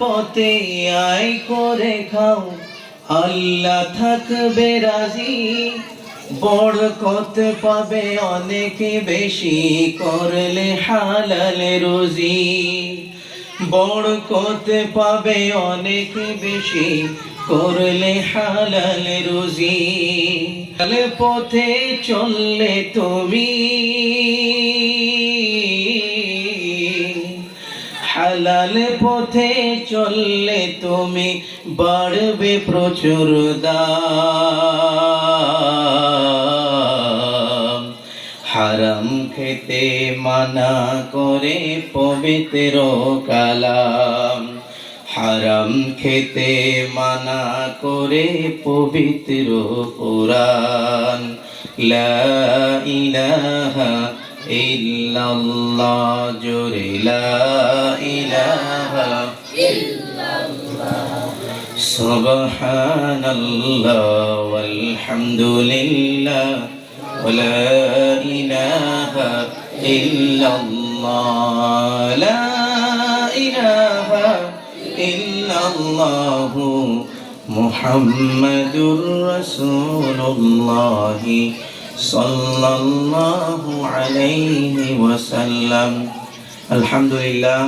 পথে আয় করে খাও, আল্লাহ থাকবে রাজি। বরকত পাবে অনেক বেশি করলে হালাল রুজি। বরকত পাবে অনেক বেশি করলে হালাল রুজি। হালাল পথে চললে তুমি, হালাল পথে চললে তুমি বাড়বে প্রচুর দাম। হারাম খেতে মানা করে পবিত্র কালাম। হারাম খেতে মানা করে পবিত্র কুরআন। লা ইলাহা ইল্লাল্লাহ জোরে লা ইলাহা ইল্লাল্লাহ, সুবহানাল্লাহ ওয়ালহামদুলিল্লাহ ওয়ালা ইলাহা ইল্লাল্লাহ। লা ইলাহা ইল্লাল্লাহ মুহাম্মাদুর রাসূলুল্লাহ সাল্লাল্লাহু আলাইহি ওয়াসাল্লাম। আলহামদুলিল্লাহ।